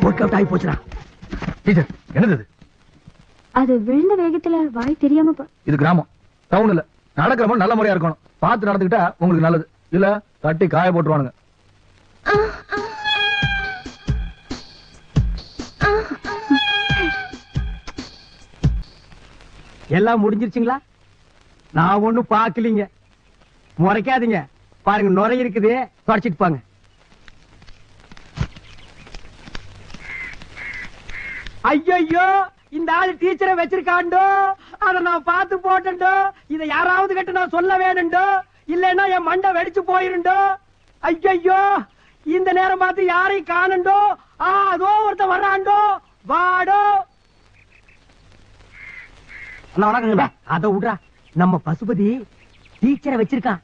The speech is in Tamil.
ஒர்க் அவுட் ஆகி போச்சுடா. டீச்சர் என்னது? அது விழுந்த வேகத்துல வாய் தெரியாம இது கிராமம், டவுன் இல்ல. நடக்கிறவங்க நல்ல முறையா இருக்கணும். பார்த்து நடந்துக்கிட்டா உங்களுக்கு நல்லது. இல்ல தட்டி காய போட்டுருவானுங்க. எல்லாம் முடிஞ்சிருச்சுங்களா? நான் ஒண்ணும் பாக்கலீங்க. முறைக்காதீங்க. பாருங்க நுரை இருக்குது, தொடச்சிட்டு பாங்க. ஐயோ, இந்த ஆளு டீச்சரை வச்சிருக்காண்டோ, அத நான் பார்த்து போட்டோ. இதை யாராவது கிட்ட நான் சொல்ல வேணுண்டோ, இல்லன்னா என் மண்டை வெடிச்சு போயிருண்டோ. ஐயோ, இந்த நேரம் பார்த்து யாரையும் காணண்டோ. அதோ ஒருத்த வர்றாண்டோ, வாடோ. வணக்கங்களா. அத விடுறா, நம்ம பசுபதி டீச்சரை வச்சிருக்கான்.